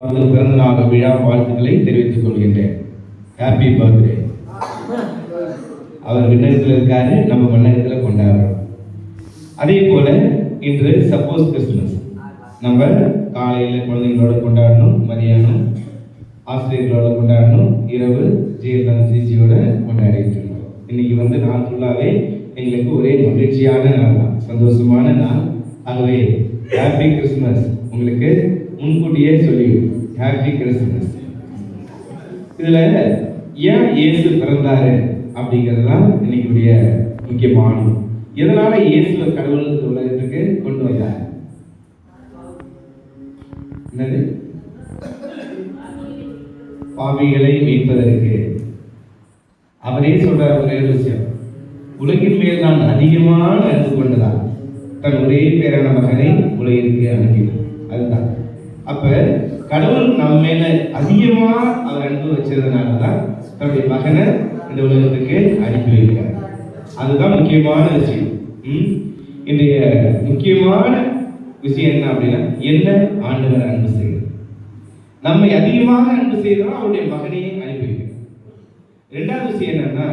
பிறந்த நாள் விழா வாழ்த்துக்களை தெரிவித்துக் கொள்கின்றேன். Happy birthday. அவர் விண்ணகத்தில் இருக்காரு, நம்ம மண்ணகத்தில் கொண்டாடுறோம். அதே போல இன்று சப்போஸ் கிறிஸ்துமஸ் நம்ம காலையில் குழந்தைங்களோட கொண்டாடணும், மதியானம் ஆசிரியர்களோட கொண்டாடணும், இரவு ஜியோட கொண்டாடிட்டு இருக்கோம். இன்னைக்கு நாள் ஃபுல்லாகவே எங்களுக்கு ஒரே மகிழ்ச்சியான நாள் தான், சந்தோஷமான நாள். ஆகவே ஹாப்பி கிறிஸ்துமஸ் உங்களுக்கு முன்கூட்டியே சொல்லி ஹாப்பி கிறிஸ்துமஸ். இதுல ஏன் இயேசு பிறந்தாரு அப்படிங்கிறதுதான் இன்னைக்குடைய முக்கியமான. எதனால இயேசுவை கடவுள் உலகத்துக்கு கொண்டு வந்தார்? என்னது? பாவிகளை மீட்பதற்கு. அவரே சொல்றார் ஒரே விஷயம், உலகின் மேல் நான் அதிகமான அன்பு கொண்டதால் தன் ஒரே பேரான மகனை உலகிற்கு அனுப்பினார். அதுதான். அப்ப கடவுள் நம்ம மேல அதிகமா அவர் அன்பு வச்சதுனாலதான் தன்னுடைய மகனை இந்த உலகத்துக்கு அனுப்பி வைக்கிறார். அதுதான் முக்கியமான விஷயம். இன்றைய முக்கியமான விஷயம் என்ன அப்படின்னா, என்ன ஆண்டவர் அன்பு செய்கிறார், நம்மை அதிகமாக அன்பு செய்தால் அவருடைய மகனையே அனுப்பி வைக்கிறார். இரண்டாவது விஷயம் என்னன்னா,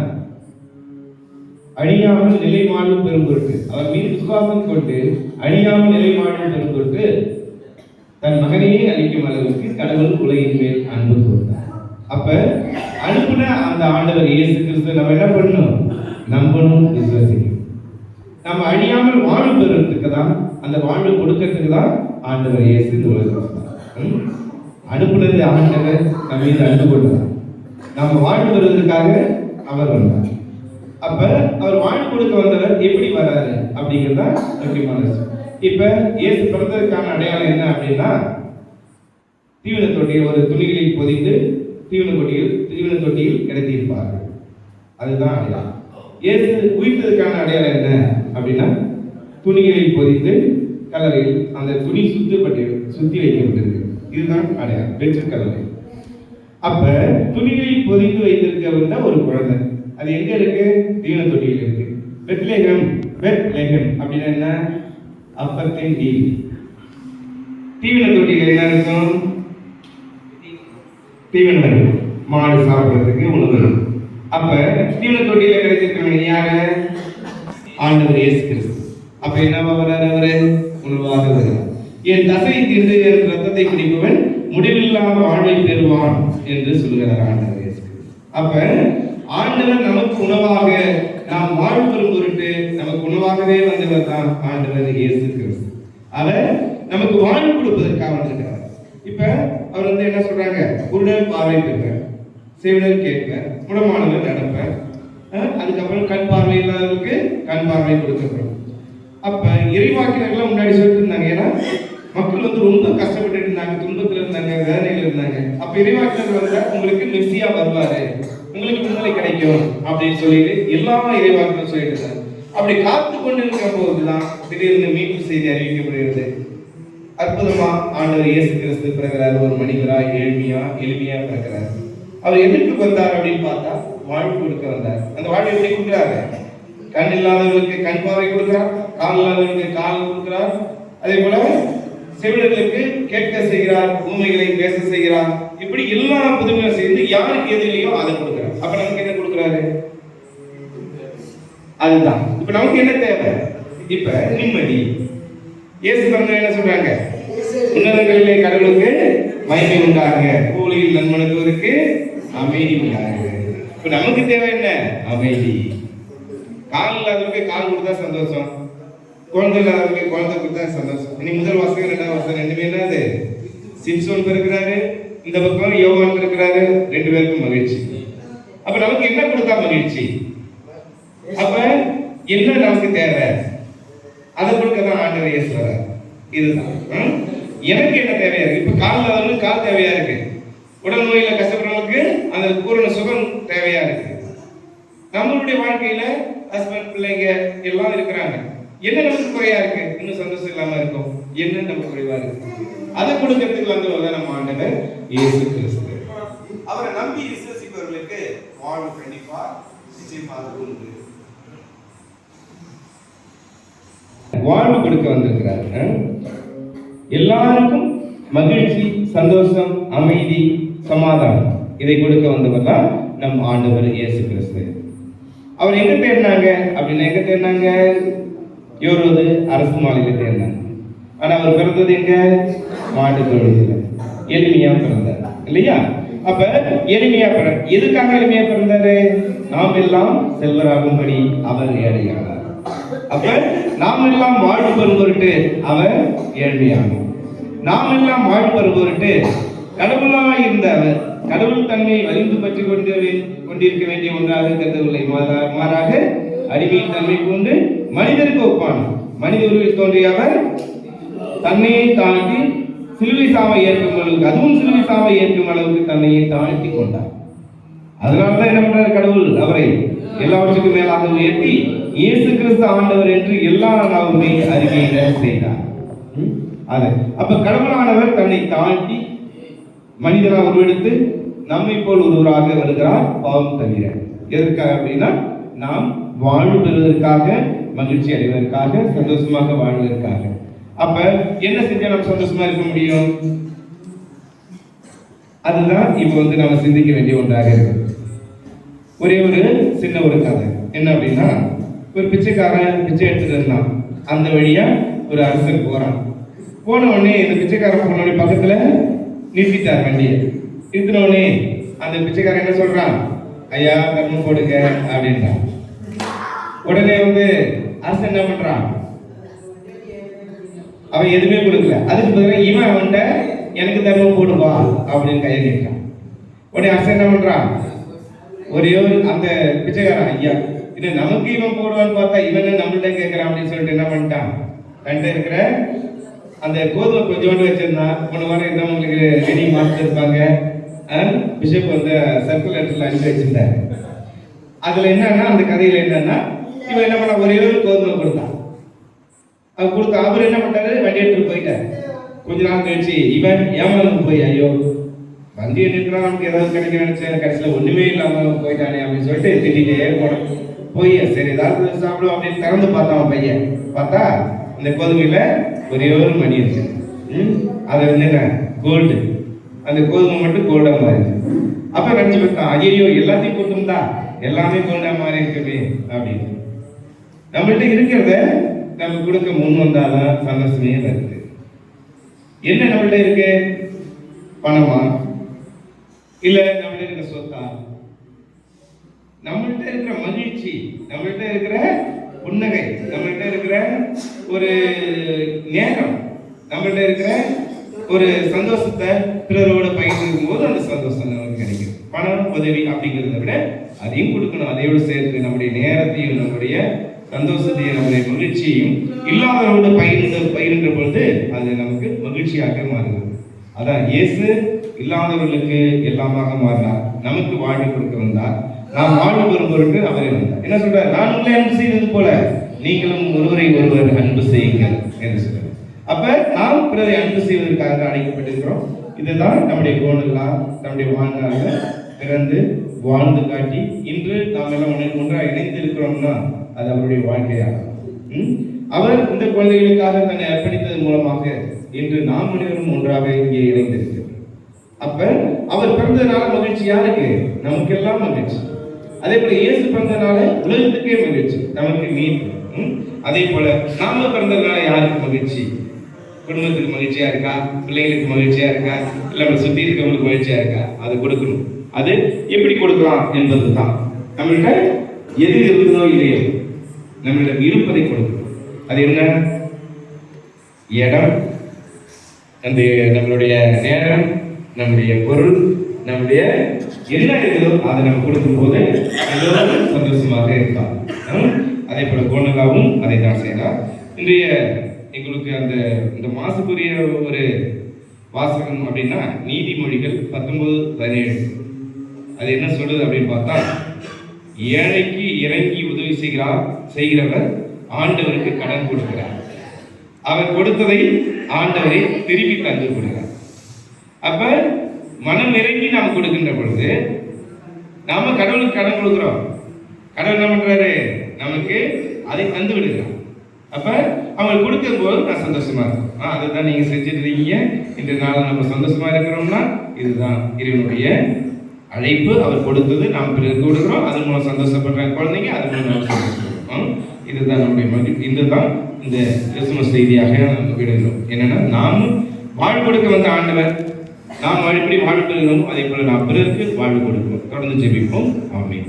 அழியாமல் நிலை வாழ்வு பெறும் பொருட்டு அவர் மீது விசுவாசம் கொண்டு அழியாமல் நிலை வாழ்வு பெறும் பொருட்டு தன் மகனையே அளிக்கும் அளவுக்கு கடவுள் உலகின் மேல் அன்பு கொடுத்தார். அப்ப அனுப்புன அந்த ஆண்டவர் இயேசு கிறிஸ்து நம்ம என்ன பண்ணணும்? நம்பணும், விசுவாசிக்கணும். நம்ம அழியாமல் வாழ்வு பெறுறதுக்கு தான், அந்த வாழ்வு கொடுக்கறதுக்கு தான் ஆண்டவர் இயேசு இந்த உலகம் அனுப்புனது. ஆண்டவர் நம்ம மீது அன்பு கொண்டார், நம்ம வாழ்வு பெறுவதற்காக அவர் வந்தார். அப்ப அவர் வாழ்வு கொடுக்க வந்தவர் எப்படி வராரு அப்படிங்கிறதா முக்கியமான விஷயம். இப்ப இயேசு பிறந்ததற்கான அடையாளம் என்ன அப்படின்னா, தீவன தொட்டியில் ஒரு துணிகளில் பொதிந்து தீவன தொட்டியில் கிடத்தியிருப்பார்கள். அதுதான் அடையாளம். இயேசு உயிர்த்ததுக்கான அடையாளம் என்ன அப்படின்னா, துணிகளில் பொதிந்து கல்லறையில் அந்த துணி சுத்தி வைக்கப்பட்டிருக்கு. இதுதான் அடையாளம், வெற்று கல்லறை. அப்ப துணிகளில் பொதிந்து வைத்திருக்க ஒரு குழந்தை, அது எங்க இருக்கு? தீவன தொட்டியில் இருக்கு. பெத்லெகேம் அப்படின்னா என்ன? அப்பத்தின் வீடு. தீவன தொட்டியில் என்ன இருக்கும்? தீவனம் இருக்கும், மாடு சாப்பிடுறதுக்கு உணவு இருக்கும். அப்ப தீவன தொட்டியில கிடைச்சிருக்காங்க யாரு? ஆண்டவர் இயேசு கிறிஸ்து. அப்ப என்னவா வர்றாரு? அவரு உணவாக வருகிறார். என் தசை தின்று என் ரத்தத்தை குடிப்பவன் முடிவில்லா வாழ்வை பெறுவான் என்று சொல்லுகிறார் ஆண்டவர் இயேசு கிறிஸ்து. அப்ப ஆண்டவர் நமக்கு உணவாக, நாம் வாழ்வு பெறும் பொருட்டு நமக்கு உணவாகவே வந்தவர் தான் ஆண்டவர் இயேசு கிறிஸ்து. அவர் நமக்கு வாழ்வு கொடுப்பதற்காக வந்திருக்கிறார். இப்ப அவர் என்ன சொல்றாங்க? குருடர் பார்வை பெறுவார், செவிடர் கேட்பார், முடமானவர் நடப்பார், அதுக்கப்புறம் கண் பார்வை இல்லாதவருக்கு கண் பார்வை கொடுக்கப்படும். அப்ப இறைவாக்கினர்கள் முன்னாடி சொல்லிட்டு இருந்தாங்க. ஏன்னா மக்கள் ரொம்ப கஷ்டப்பட்டு இருந்தாங்க, துன்பத்துல இருந்தாங்க, வேதனையில இருந்தாங்க. அப்ப இறைவாக்கினர்கள் வந்தா உங்களுக்கு மெஸ்ஸியா வருவாரு, உங்களுக்கு விடுதலை கிடைக்கும் அப்படின்னு சொல்லிட்டு எல்லா இறைவாக்கினரும் சொல்லிட்டு இருந்தாங்க. அப்படி காத்து கொண்டு இருக்கிற போதுதான் திடீர்னு மீட்பு செய்தி அறிவிக்கப்படுகிறது. அற்புதமா ஆண்டவர் இயேசு கிறிஸ்து பிறகுறாரு. ஒரு மனிதராய் எளிமையா பிறகுறாரு. அவர் எதற்கு வந்தார் அப்படின்னு பார்த்தா, வாழ்வு கொடுக்க வந்தார். அந்த வாழ்வு எப்படி கொடுக்கிறாரு? கண் இல்லாதவர்களுக்கு கண் பார்வை கொடுக்கிறார், கால் இல்லாதவர்களுக்கு கால் கொடுக்கிறார், அதே போல செவிடர்களுக்கு கேட்க செய்கிறார், ஊமைகளை பேச செய்கிறார். இப்படி எல்லா புதுமையும் செய்து யாருக்கு எது இல்லையோ அதை கொடுக்கிறார். அப்ப நமக்கு என்ன கொடுக்கிறாரு? அதுதான். இப்ப நமக்கு என்ன தேவை? இப்ப நிம்மதி. இயேசு என்ன சொல்றாங்க? உன்னதங்களிலே கடவுளுக்கு மகிமை உண்டாக, பூமியில் நன்மனத்துவருக்கு அமைதி உண்டாக. இப்ப நமக்கு தேவை என்ன? அமைதி. கால் இல்லாதவருக்கு கால் கொடுத்தா சந்தோஷம், குழந்தை இல்லாதவருக்கு குழந்தை கொடுத்தா சந்தோஷம். இன்னைக்கு முதல் வாசகம் இரண்டாவது வாசகம் ரெண்டுமே என்னது? சிம்சோன் பிறக்கிறாரு, இந்த பக்கம் யோவான் பிறக்கிறாரு, ரெண்டு பேருக்கும் மகிழ்ச்சி. அப்ப நமக்கு என்ன கொடுத்தா மகிழ்ச்சி? அப்ப என்ன நமக்கு தேவை? அதை கொடுக்கதான் ஆண்டவர் இயேசு வர்றார். இதுதான் எனக்கு என்ன தேவையா இருக்கு. இப்ப கால் இல்லாதவங்களுக்கு கால் தேவையா இருக்கு, உடல் நோயில கஷ்டப்படுறவங்களுக்கு அந்த பூரண சுகம் தேவையா இருக்கு. நம்மளுடைய வாழ்க்கையில ஹஸ்பண்ட், பிள்ளைங்க எல்லாம் இருக்கிறாங்க. என்ன நமக்கு குறையா இருக்கு? இன்னும் சந்தோஷம் இல்லாம இருக்கும். என்ன நமக்கு குறைவா இருக்கு? அதை கொடுக்கறதுக்கு வந்தவர் நம்ம ஆண்டவர் இயேசு கிறிஸ்து. அவரை நம்பி விசுவாசிப்பவர்களுக்கு வாழ்வு கண்டிப்பா நிச்சயமாக உண்டு. வாழ்வு கொடுக்க வந்திருக்கிறார். எல்லாருக்கும் மகிழ்ச்சி சந்தோஷம், அமைதி, சமாதானம் இதை கொடுக்க வந்தவர் தான் நம் ஆண்டவர் இயேசு கிறிஸ்து. அவர் எங்க தேடினாங்க அப்படின்னா, எங்க தேடினாங்க? யோரோது அரசு மாளிகை தேடினாங்க. ஆனா அவர் பிறந்தது எங்க? மாட்டு தொழுவத்துல எளிமையா பிறந்தார் இல்லையா? அப்ப எளிமையா எதுக்காக எளிமையா பிறந்தாரு? நாம் எல்லாம் செல்வராகும்படி அவர் ஏழையானார். அப்ப நாம் எல்லாம் வாழ்வு பெறும் பொருட்டு அவர் ஏழ்மையானார். நாம் எல்லாம் வாழ்வு பெறும் பொருட்டு கடவுளாக இருந்த அவர் கடவுள் தன்மை வலிந்து பற்றி கொண்டிருக்க வேண்டிய ஒன்றாக கருதவில்லை. மாறாக அடிமையின் தன்மை கொண்டு மனிதருக்கு ஒப்பான மனித உருவில் தோன்றிய அவர் தன்னையை தாண்டி சிலுவை சாவை ஏற்கும் அளவுக்கு, அதுவும் சிலுவை சாவை ஏற்கும் அளவுக்கு தன்னையை தாழ்த்தி கொண்டார். அதனால்தான் என்ன பண்றார்? கடவுள் அவரை எல்லாவற்றுக்கும் மேலாக உயர்த்தி இயேசு கிறிஸ்து ஆண்டவர் என்று எல்லா நாவுமே அறிக்கையிட செய்தார். அப்ப கடவுளானவர் தன்னை தாழ்த்தி மனிதனாக உருவெடுத்து நம்மை போல் ஒருவராக வருகிறார், பாவம் தவிர. எதற்காக அப்படின்னா, நாம் வாழ்வு பெறுவதற்காக, மகிழ்ச்சி அடைவதற்காக, சந்தோஷமாக வாழ்வதற்காக. அப்ப என்ன செஞ்சா நம்ம சந்தோஷமா இருக்க முடியும்? அதுதான் இப்ப நம்ம சிந்திக்க வேண்டிய ஒன்றாக இருக்கு. ஒரே ஒரு சின்ன ஒரு கதை என்ன அப்படின்னா, ஒரு பிச்சைக்காரன் பிச்சை எடுத்துட்டு இருந்தான். அந்த வழியா ஒரு அரசர் போறான். போன உடனே இந்த பிச்சைக்காரன் போன உடனே பக்கத்துல நிறுத்திட்டார் வண்டியை. நிறுத்தின உடனே அந்த பிச்சைக்காரன் என்ன சொல்றான்? ஐயா தர்மம் போடுங்க அப்படின்றான். உடனே அரசன் என்ன பண்றான்? அவன் எதுவுமே கொடுக்கல. அதுக்கு பதிலாக இவன் அவன்கிட்ட எனக்கு தர்மம் போடுவா அப்படின்னு கையை கேட்கிறான். உடனே அரசன் என்ன பண்றான்? ஒரே ஒரு அந்த பிச்சைக்காரன், ஐயா இது நமக்கு இவன் போடுவான்னு பார்த்தா இவன் நம்மள்கிட்ட கேட்கறான் அப்படின்னு சொல்லிட்டு என்ன பண்ணிட்டான்? கண்ட இருக்கிற அந்த கோதுமை கொஞ்சோண்டு வச்சிருந்தான். போன வாரம் இருந்தவங்களுக்கு ரெடி மாஸ்டர் இருப்பாங்க. பிஷப் சர்க்குலர் லெட்டர்ல அனுப்பி வச்சிருந்தாரு. அதுல என்னன்னா, அந்த கதையில என்னன்னா, இவன் என்ன பண்ண ஒரே ஒரு கோதுமை கொடுத்தான். அவர் கொடுத்த அவர் என்ன பண்ணாரு? வண்டி எடுத்துட்டு போயிட்டாரு. கொஞ்ச நாள் கழிச்சு இவன் ஏமாந்து போய், ஐயோ வண்டி எடுத்துலாம் நமக்கு ஏதாவது கிடைக்க நினைச்சேன், கடைசியில் ஒண்ணுமே இல்லாம போயிட்டானே அப்படின்னு சொல்லிட்டு திட்டிகிட்டே போய் சரி ஏதாவது சாப்பிடுவோம் அப்படின்னு திறந்து பார்த்தான் பையன். பார்த்தா அந்த கோதுமையில ஒரே ஒரு மணி இருக்கு. அது என்ன? கோல்டு. அந்த கோதுமை மட்டும் கோல்டா மாறி. அப்ப நினைச்சு பார்த்தான், ஐயோ எல்லாத்தையும் கொடுத்துருந்தா எல்லாமே கோல்டா மாறி இருக்குமே அப்படின்னு. நம்மள்ட்ட இருக்கிறத நம்ம கொடுக்க முன் வந்தாதான் சந்தோஷமே இருக்கு. என்ன நம்மள்ட்ட இருக்கு? பணமா? இல்ல நம்மள்ட்ட இருக்கிற சொத்தா? நம்மள்ட்ட இருக்கிற மகிழ்ச்சி, நம்மள்ட்ட இருக்கிற புன்னகை, நம்மள்ட்ட இருக்கிற ஒரு நேரம், நம்மள்ட்ட இருக்கிற ஒரு சந்தோஷத்தை பிறரோட பகிர்ந்துக்கும் போது அந்த சந்தோஷம் நமக்கு கிடைக்கும். பணம் உதவி அப்படிங்கிறத விட அதையும் கொடுக்கணும். அதையோடு சேர்த்து நம்முடைய நேரத்தையும் நம்முடைய சந்தோஷத்தையும் நம்முடைய மகிழ்ச்சியையும் இல்லாதவரோடு பகிர்ந்த பொழுது அது நமக்கு மகிழ்ச்சியாக மாறுகிறது. அதான் இயேசு இல்லாதவர்களுக்கு எல்லாமாக மாறினார், நமக்கு வாழ்வு கொடுக்க வந்தார். நாம் வாழ்வு பெறும் பொருட்டு அவரே வந்தார். என்ன சொல்றார்? நான் உங்களை அன்பு செய்தது போல நீங்களும் ஒருவரை ஒருவர் அன்பு செய்யுங்கள் என்று சொல்றார். அப்ப நாம் பிறரை அன்பு செய்வதற்காக அழைக்கப்பட்டிருக்கிறோம். இதுதான் நம்முடைய கோணெல்லாம் நம்முடைய வாழ்நாள பிறந்து வாழ்ந்து காட்டி இன்று நாம் எல்லாம் ஒன்றாக இணைந்து இருக்கிறோம்னா அது அவருடைய வாழ்க்கையாகும். அவர் இந்த குழந்தைகளுக்காக தன்னை அர்ப்பணித்ததன் மூலமாக இன்று நாம் அனைவரும் ஒன்றாக இங்கே இணைந்திருக்கிறோம். அப்ப அவர் பிறந்ததுனால மகிழ்ச்சி யாருக்கு? நமக்கெல்லாம் மகிழ்ச்சி. அதே போல இயேசு பிறந்ததுனால உலகத்துக்கே மகிழ்ச்சி, நமக்கு மீட்பு. அதே போல நாம பிறந்ததுனால யாருக்கு மகிழ்ச்சி? குடும்பத்துக்கு மகிழ்ச்சியா இருக்கா? பிள்ளைகளுக்கு மகிழ்ச்சியா இருக்கா? இல்ல நம்ம சுத்தி இருக்கவங்களுக்கு மகிழ்ச்சியா இருக்கா? அது கொடுக்கணும். அது எப்படி கொடுக்கலாம் என்பதுதான். நம்மள்கிட்ட எது இருக்குதோ இல்லையோ நம்மளிடம் இருப்பதை கொடுக்கணும். அது என்ன? இடம், அந்த நம்மளுடைய நேரம், நம்முடைய பொருள், நம்முடைய என்ன இருக்குதோ அதை நம்ம கொடுக்கும் போது எல்லோரும் சந்தோஷமாக இருக்கலாம். அதே போல கோணலாவும் அதை தான் செய்யலாம். இன்றைய எங்களுக்கு இந்த மாசுக்குரிய ஒரு வாசகம் அப்படின்னா நீதிமொழிகள் 19:17. அது என்ன சொல்லுது அப்படின்னு பார்த்தா, ஏழைக்கு இறங்கி உதவி செய்கிறவர் ஆண்டவருக்கு கடன் கொடுக்கிறார், அவர் கொடுத்ததை ஆண்டவரை திருப்பி தந்து கொடுக்கிறார். அப்ப மனம் இறங்கி நாம் கொடுக்கின்ற பொழுது நாம கடவுளுக்கு கடன் கொடுக்கிறோம். கடவுள் என்ன பண்றாரு? நமக்கு அதை தந்து விடுகிறார். அப்ப அவங்க கொடுக்கும்போது நான் சந்தோஷமா இருக்கும். அதுதான் நீங்க செஞ்சுட்டு இருக்கீங்க. இன்றைய நாள் நம்ம சந்தோஷமா இருக்கிறோம்னா இதுதான் இறைவனுடைய அழைப்பு. அவர் கொடுத்தது நாம் பிறருக்கு கொடுக்குறோம், அதன் மூலம் சந்தோஷப்படுற குழந்தைங்க, அது மூலம் நம்ம சந்தோஷப்படுறோம். இதுதான் நம்முடைய மகிழ்ச்சி. இதுதான் இந்த கிறிஸ்துமஸ் செய்தியாக நம்ம விடுகிறோம். என்னன்னா நாமும் வாழ்வு கொடுக்க வந்த ஆண்டவர், நாம் எப்படி வாழ்வு பெறுகிறோமோ அதே போல நாம் பிறருக்கு வாழ்வு கொடுக்கிறோம். தொடர்ந்து ஜெபிப்போம். ஆமென்.